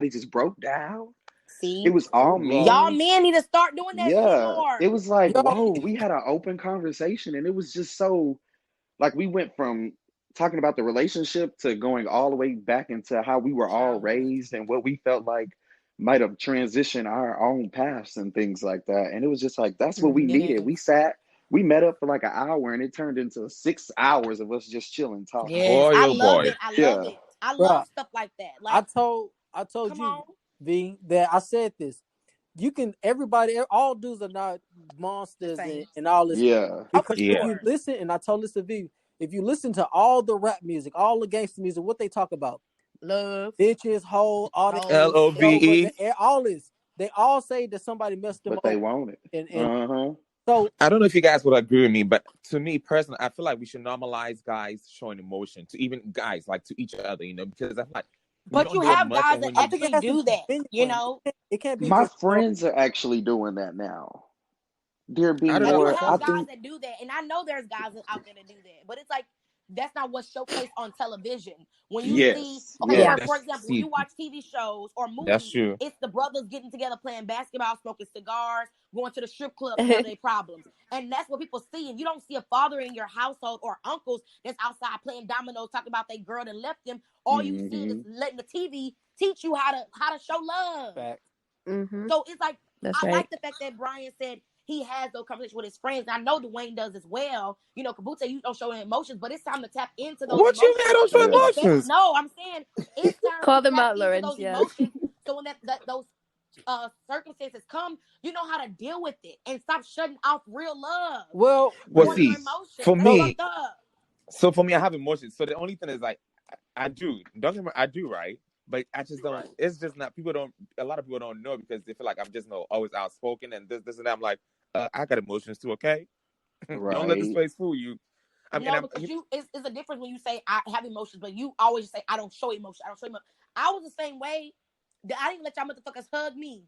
just broke down. It See, was Oh all Lord. y'all me. men need to start doing that shit Yeah. more. It was like, Yo, whoa, we had an open conversation and it was just so like we went from talking about the relationship to going all the way back into how we were all Childhood. raised and what we felt like might have transitioned our own paths and things like that. And it was just like that's what we needed. We Yes. sat, we met up for like an hour and it turned into 6 hours of us just chilling, talking. Yes. boy, I oh love boy. it. I love Yeah. it. I love bro, stuff like that. I Like, told come you, on. V, that I said this. You can everybody, all dudes are not The monsters same. and all this Yeah. Oh, for because if sure. you listen, and I told this to V, if you listen to all the rap music, all the gangster music, what they talk about, Love, bitches, whole, all this, hoes. over Yes. the LOVE. air, all this, they all say that somebody messed them But they over, want it. and Uh-huh. so I don't know if you guys would agree with me, but to me personally, I feel like we should normalize guys showing emotion to even guys, like to each other, because I feel like we But don't you do it have much, guys and that when I you think it actually has to do be that, you genuine. know? It can't be My just friends are actually doing that now. They're I being don't And you know. more, I have guys think, that do that. And I know there's guys out there that do that. But it's like that's not what's showcased on television. When you see, yes, okay, yeah. for That's example, when you see, watch TV shows or that's movies, true. it's the brothers getting together playing basketball, smoking cigars, going to the strip club, tell their problems. And that's what people see. And you don't see a father in your household or uncles that's outside playing dominoes, talking about their girl that left them. All you see is hmm letting the TV teach you how to show love. Fact. Mm-hmm. So it's like That's I right. like the fact that Bryan said he has those conversations with his friends. And I know Dewayne does as well. You know, Kabuta, you don't show any emotions, but it's time to tap into those What you mean I emotions. don't show Yeah. emotions? No, I'm saying it's time Call to them tap out, into those Laurencia. emotions. So when those circumstances come, you know how to deal with it and stop shutting off real love Well, Well, on your see, Yes. emotions. for That's so me, fucked up. I have emotions. So the only thing is like I do. Don't get me, I do, right? But I just don't. It's just not. People don't. A lot of people don't know because they feel like I'm just always outspoken and this and that. I'm like, I got emotions too. Okay, don't let this Right. place fool you. I mean, No, because it's a difference when you say I have emotions, but you always say I don't show emotion. I don't show emotion. I was the same way. I didn't let y'all motherfuckers hug me.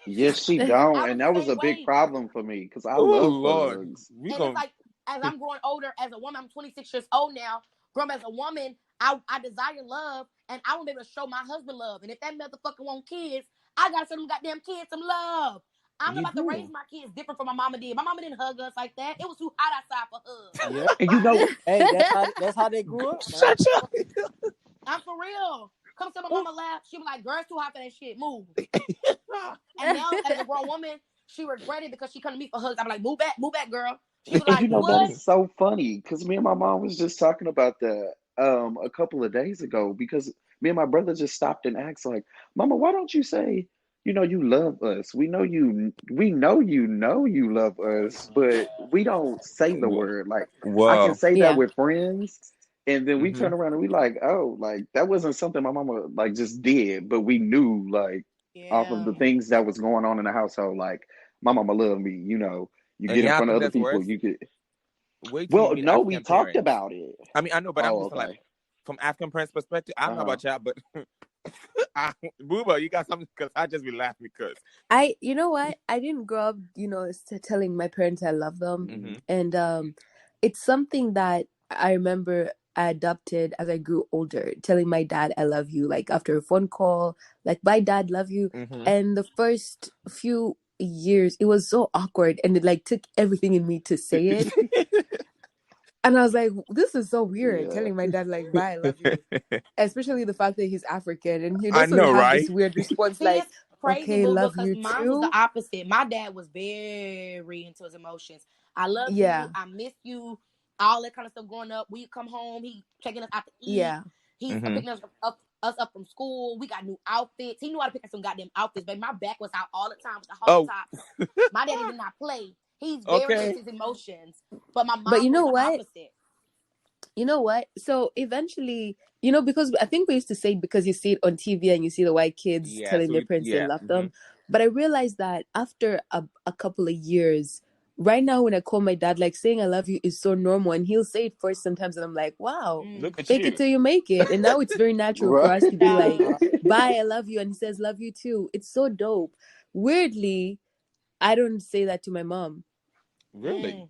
Yes, she I don't. was And the that was same a big way. problem for me because I oh love Lord, hugs. we And it's gonna. like as I'm growing older as a woman, I'm 26 years old now. Growing up as a woman, I desire love, and I want to be able to show my husband love. And if that motherfucker want kids, I gotta show them goddamn kids some love. I'm You about to raise do. my kids different from my mama did. My mama didn't hug us like that. It was too hot outside for hugs. yeah. And you know, Hey, that's how they grew up, man. Shut up. I'm for real. Come to my mama lap. She was like, "Girl, it's too hot for that shit. Move." And now, as a grown woman, she regretted because she come to me for hugs. I'm like, move back, girl. She was and like, you "You know that would?" is so funny because me and my mom was just talking about that a couple of days ago because me and my brother just stopped and asked like, "Mama, why don't you say, you love us? We know you love us, but we don't say the word. Like I can Whoa. say that Yeah. with friends." And then we Hmm. turn around and we like, oh, like that wasn't something my mama like just did, but we knew like off of Yeah. the things that was going on in the household, like my mama loved me, you And get in yeah, I front of think other that's people, worse. you get Wait till you well, meet no, we African talked parents. about it. I mean, I know, but I'm Oh, just saying, like okay. from African parents' perspective. I don't know Uh-huh. about y'all, but Buba, you got something? Because I just be laughing because. You know what? I didn't grow up, telling my parents I love them. Hmm. And it's something that I remember I adopted as I grew older, telling my dad I love you, like after a phone call, like, bye, dad, love you. Hmm. And the first few years, it was so awkward. And it like took everything in me to say it. And I was like, this is so weird, Yeah. telling my dad, like, bye, I love you. Especially the fact that he's African. And he'd I also know, have this right? weird response, See, like, it's crazy, okay, boo, love because you mine was the too. opposite. My dad was very into his emotions. I love you. Yeah. I miss you. All that kind of stuff growing up. We come home. He taking us out to eat. Yeah. He's Hmm. picking us up from school. We got new outfits. He knew how to pick up some goddamn outfits, but my back was out all the time with the hard Oh, tops. My daddy did not play. He's very into okay. his emotions. But my But you mom was know the what? opposite. You know what? So eventually, because I think we used to say it because you see it on TV and you see the white kids Yeah. telling So their parents they yeah. love Hmm. them. But I realized that after a couple of years, right now when I call my dad, like saying I love you is so normal. And he'll say it first sometimes. And I'm like, wow, Mm. Look at fake it you. till you make it. And now it's very natural for Right. us to be like, Child. bye, I love you. And he says, love you too. It's so dope. Weirdly, I don't say that to my mom. Really? Mm.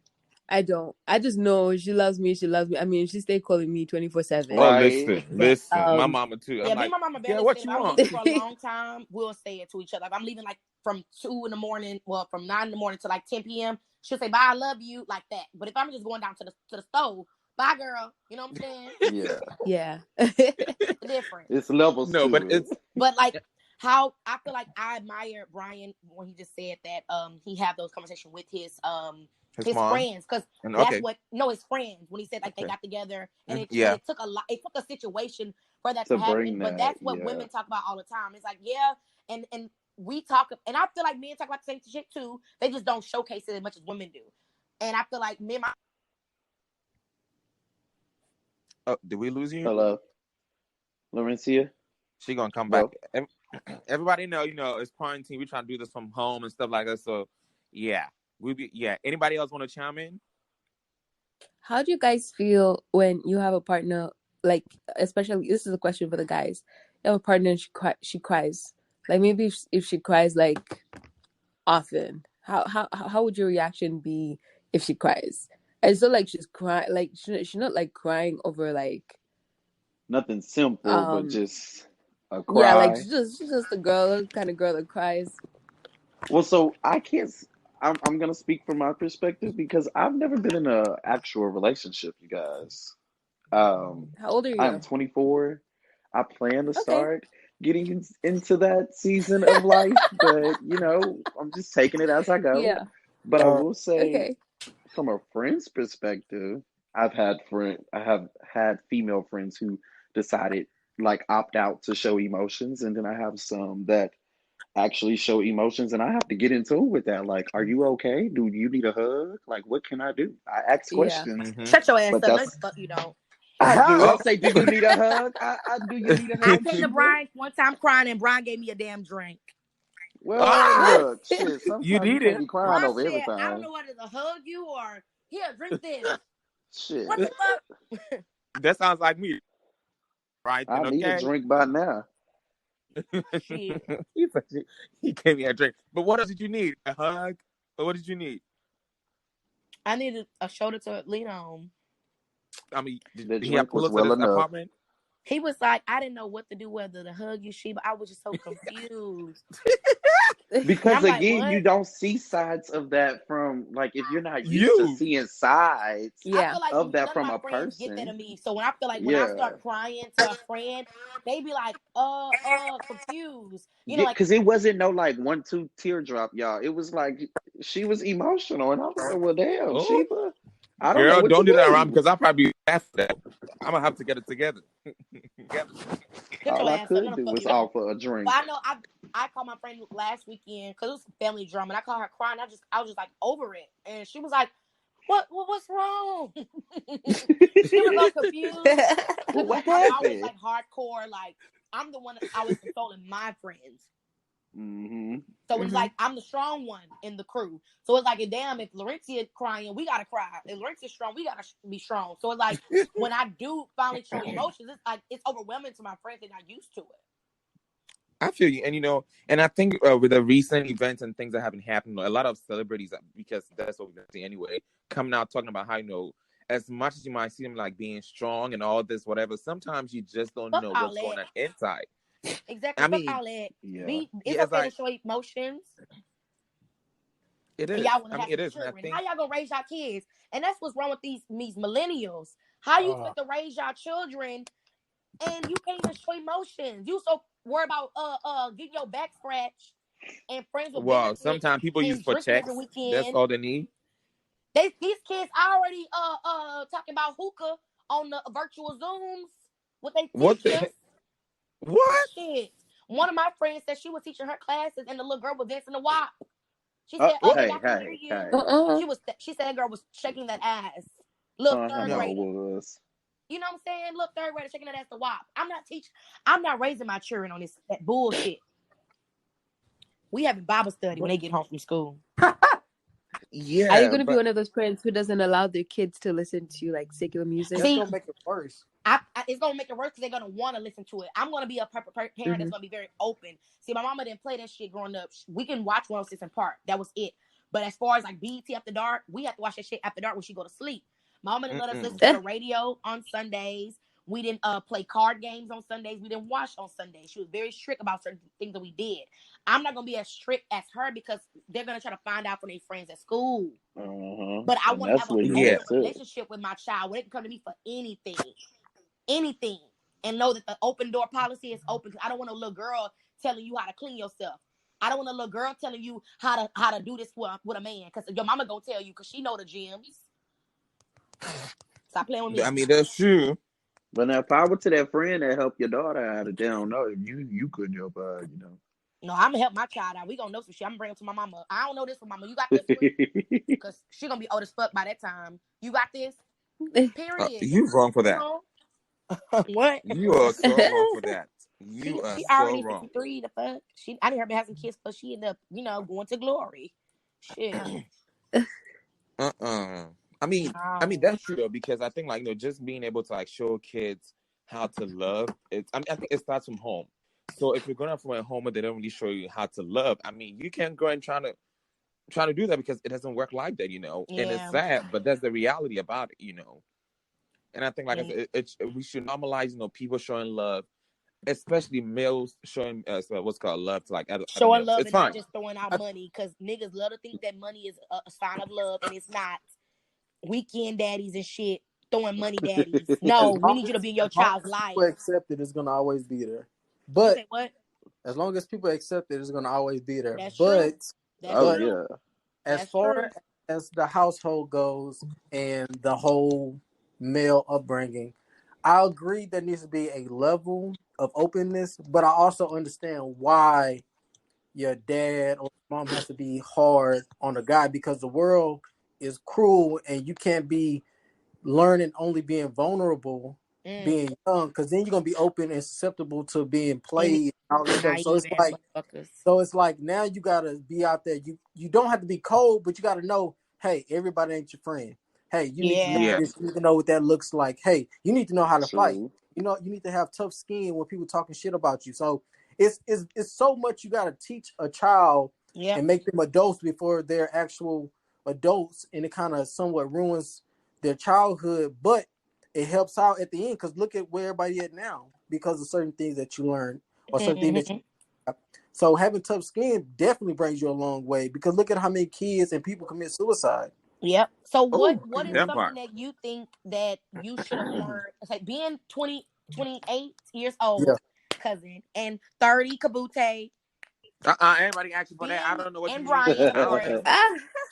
I don't. I just know she loves me. She loves me. I mean, she stay calling me 24/7. Oh, Right. listen. My Um, mama too. Yeah, I'm me and like, my mama yeah, barely say what it. If you I'm want? leaving for a long time, we'll say it to each other. If I'm leaving like from 2 in the morning, well, from 9 in the morning to like 10 p.m., she'll say, bye, I love you, like that. But if I'm just going down to the stove, bye, girl. You know what I'm saying? Yeah. yeah. It's different. It's levels No, but to it. it's But like how I feel like I admire Bryan when he just said that he have those conversations with his his mom. friends, because And that's okay, what no his friends when he said like they okay, got together and yeah. it took it took a situation for that To to happen. bring But that, that's what yeah. women talk about all the time. It's like, yeah, and we talk, and I feel like men talk about the same shit too. They just don't showcase it as much as women do. And I feel like me and my Oh, did we lose you? Hello, Laurencia? She gonna come back. Hello? Everybody know, it's quarantine. We trying to do this from home and stuff like that. So, yeah, yeah. Anybody else want to chime in? How do you guys feel when you have a partner, like, especially, this is a question for the guys. You have a partner and she cries. Like, maybe if she cries, like, often, how would your reaction be if she cries? It's not like she's crying, like, she's not, like, crying over, like, Nothing simple, but um, just a yeah, like, cry. she's just a girl, kind of girl that cries. Well, so I can't. I'm gonna speak from my perspective because I've never been in a actual relationship, you guys. Um, How old are I'm you? 24. I plan to Okay. start getting into that season of life, but I'm just taking it as I go. Yeah. But I will say, Okay. from a friend's perspective, I have had female friends who decided like opt out to show emotions, and then I have some that actually show emotions, and I have to get in tune with that. Like, are you okay? Do you need a hug? Like, what can I do? I ask Yeah. questions, Mm-hmm. shut your ass but up. No, that's fuck you don't. I do. I Oh, say, do you need a hug? I do. You need a I hug, came to Sheba? Bryan one time crying, and Bryan gave me a damn drink. Well, ah, look, shit. you Sometimes you need can't it. be crying Well, over shit, I don't everything. know whether to hug you or here, drink this. What the Shit, fuck? That sounds like me, right? I Then need a okay. drink by now. Shit. he said he gave me a drink. But what else did you need? A hug? Or what did you need? I needed a shoulder to lean on. I mean, did The he have drink was pillows at well his enough. apartment? He was like, I didn't know what to do, whether to hug you, Sheba. I was just so confused. And Because I'm like, again, you what? don't see sides of that from like if you're not used to You. seeing sides I Yeah. feel like of that none of from my a friends get that person. of me. So when I feel like when I Yeah. start crying to a friend, they be like, confused. You know, Yeah, like because it wasn't no like 1, 2 teardrop, y'all. It was like she was emotional, and I was like, "Well, damn, Oh, Sheba, I don't know girl, what to don't do that around me do." because I'll probably be after that. I'm gonna have to get it together. get All your I ass up. could No, do fuck was you don't. offer a But drink. I know I called my friend last weekend because it was family drama, and I called her crying. I was just like over it, and she was like, what's wrong?" She was so confused Well, because what like I'm always happened? like hardcore, like I'm the one that's always consoling my friends. Mm-hmm. So it's hmm like I'm the strong one in the crew. So it's like, damn, if Laurencia crying, we gotta cry. If Laurencia's strong, we gotta be strong. So it's like when I do finally show emotions, it's like it's overwhelming to my friends. They're not used to it. I feel you, and I think with the recent events and things that have been happening, a lot of celebrities, because that's what we see anyway, coming out talking about how as much as you might see them like being strong and all this, whatever, sometimes you just don't Fuck know all what's that. going on inside. Exactly. I Fuck mean, all that. Yeah. It's yeah, it's okay to like show emotions, it and is. y'all want I to mean, have it some is, and I children. How think, y'all gonna raise y'all kids? And that's what's wrong with these millennials. How you Uh, fit to raise y'all children and you can't even show emotions? You so worried about getting your back scratched and friends with well, benefits sometimes people use and for drinking every checks. That's weekend. all they need. These kids already talking about hookah on the virtual Zooms with their What? teachers. What? Shit. One of my friends said she was teaching her classes and the little girl was dancing the WAP. She Oh, said, What? baby, I hey, can hear hey, you. hey. Uh-uh. She said that girl was shaking that ass. Little I third know No. it grader. was. You know what I'm saying? Little third grader shaking that ass to WAP. I'm not raising my children on that bullshit. We having Bible study when What? they get home from school. Are you Yeah, going to be but one of those parents who doesn't allow their kids to listen to like secular music? that's See, gonna make it worse. it's gonna make it worse because they're gonna want to listen to it. I'm gonna be a parent hmm that's gonna be very open. See, my mama didn't play that shit growing up. We can watch 106 in Park. That was it. But as far as like BET After Dark, we have to watch that shit after dark when she go to sleep. My mama didn't let us listen to the radio on Sundays. We didn't play card games on Sundays. We didn't watch on Sundays. She was very strict about certain things that we did. I'm not gonna be as strict as her because they're gonna try to find out from their friends at school. But I And want to that's have an literally open relationship with my child where they can come to me for anything, and know that the open door policy is open. I don't want a little girl telling you how to clean yourself. I don't want a little girl telling you how to do this with a man, because your mama gonna tell you because she know the gems. Stop playing with me. I mean, that's true. But now, power to that friend that helped your daughter out. If they don't know, you couldn't help her, you know. No, I'm gonna help my child out. We gonna know some shit. I'm gonna bring it to my mama. I don't know this one, mama. You got this one? Because she gonna be old as fuck by that time. You got this? Period. You wrong for that. What? You are so wrong for that. You are she so already wrong. 53. The fuck? I didn't hear her have some kids, but she ended up, going to glory. Shit. I mean that's true though, because I think like just being able to like show kids how to love. I think it starts from home. So if you're going out from a home where they don't really show you how to love, I mean you can't go and trying to do that because it doesn't work like that, Yeah. And it's sad, but that's the reality about it, And I think like I said, we should normalize, people showing love, especially males showing what's called love to like showing males. love It's and fine. not just throwing out money, because niggas love to think that money is a sign of love, and it's not. Weekend daddies and shit, throwing money daddies. No, we need you to be in your child's life. People accept it, it's gonna always be there. You But say what? as long as people accept it, it's gonna always be there. That's but true. That's true. As far as the household goes and the whole male upbringing, I agree there needs to be a level of openness, but I also understand why your dad or mom has to be hard on a guy, because the world is cruel and you can't be learning only being vulnerable, being young, because then you're gonna be open and susceptible to being played and all this stuff. So it's like now you gotta be out there. You don't have to be cold, but you gotta know, hey, everybody ain't your friend. Hey, you need to know this, you need to know what that looks like. Hey, you need to know how to fight. You need to have tough skin when people talking shit about you. So it's so much you gotta teach a child and make them adults before they're actual adults, and it kind of somewhat ruins their childhood, but it helps out at the end, because look at where everybody at now because of certain things that you learn or certain things that you. So having tough skin definitely brings you a long way, because look at how many kids and people commit suicide. Yep. So what is something that you think that you should have learned? It's like being 28 years old, cousin, and 30, Kabute. Everybody asking for that. I don't know what and you Bryan, mean.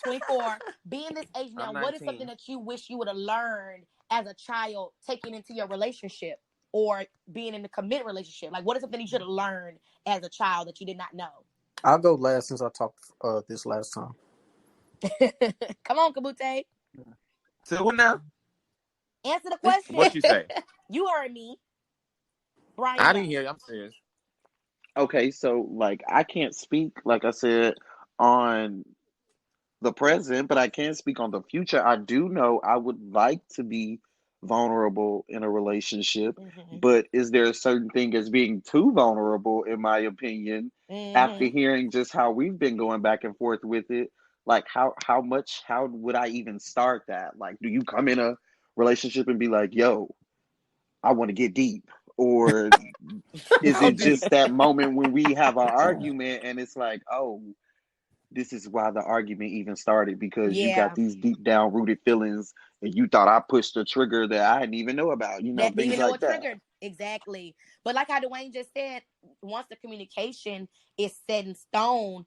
24. Being this age now, what is something that you wish you would have learned as a child taking into your relationship or being in a committed relationship? Like, what is something you should have learned as a child that you did not know? I'll go last since I talked this last time. Come on, Kabute. So what now? Answer the question. What you say? You heard me. Bryan, I didn't hear you. I'm serious. Okay, so like I can't speak, like I said, on the present, but I can speak on the future. I do know I would like to be vulnerable in a relationship, but is there a certain thing as being too vulnerable, in my opinion, after hearing just how we've been going back and forth with it? Like how would I even start that? Like, do you come in a relationship and be like, yo, I want to get deep? Or is it just that moment when we have our argument and it's like, oh, this is why the argument even started, because you got these deep down rooted feelings and you thought I pushed a trigger that I didn't even know about, that things even know like what that. triggered. Exactly. But like how Dewayne just said, once the communication is set in stone,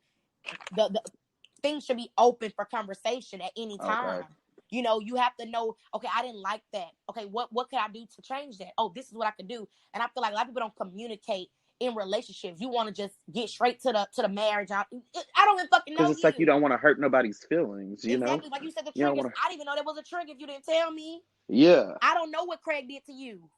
the things should be open for conversation at any time. You have to know, okay, I didn't like that. Okay, what could I do to change that? Oh, this is what I could do. And I feel like a lot of people don't communicate in relationships. You want to just get straight to the marriage. I don't even fucking know. Because it's like you don't want to hurt nobody's feelings, Exactly. Like you said, the triggers. I didn't even know there was a trigger if you didn't tell me. Yeah. I don't know what Craig did to you.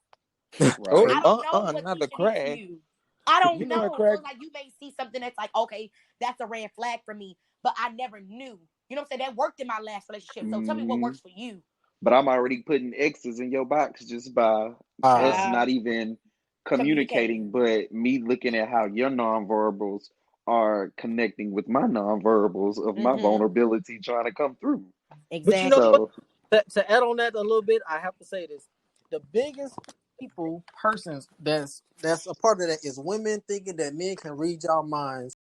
Right. I don't know what not the Keisha did to you. I don't know. Craig... So it's like you may see something that's like, okay, that's a red flag for me, but I never knew. You know what I'm saying? That worked in my last relationship. So tell me what works for you. But I'm already putting X's in your box just by us not even communicating, but me looking at how your nonverbals are connecting with my nonverbals of my vulnerability trying to come through. But you know Exactly. what? To add on that a little bit, I have to say this: the biggest persons that's a part of that is women thinking that men can read y'all minds